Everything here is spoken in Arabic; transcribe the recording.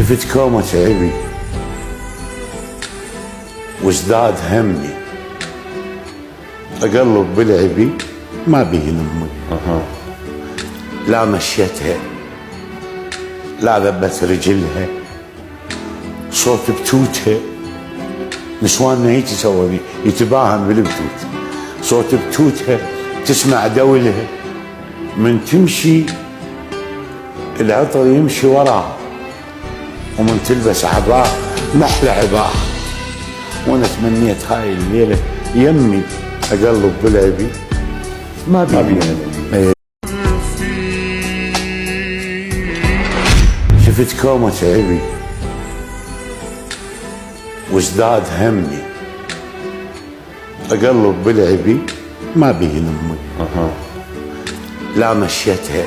شفت كومة عيبي وازداد همي، اقلب بلعبي ما بيه لامي. لا مشيتها لا ذبت رجلها، صوت بتوتها نسواننا هيك يسوي يتباهن بالبتوت، صوت بتوتها تسمع دولها، من تمشي العطر يمشي وراها، ومن تلبس عباء محلى عباء. وانا تمنيت هاي الليله يمي اقلب بلعبي ما بيه. شفت كومة عيبي وازداد همي، اقلب بلعبي ما بيه لامي. لا مشيتها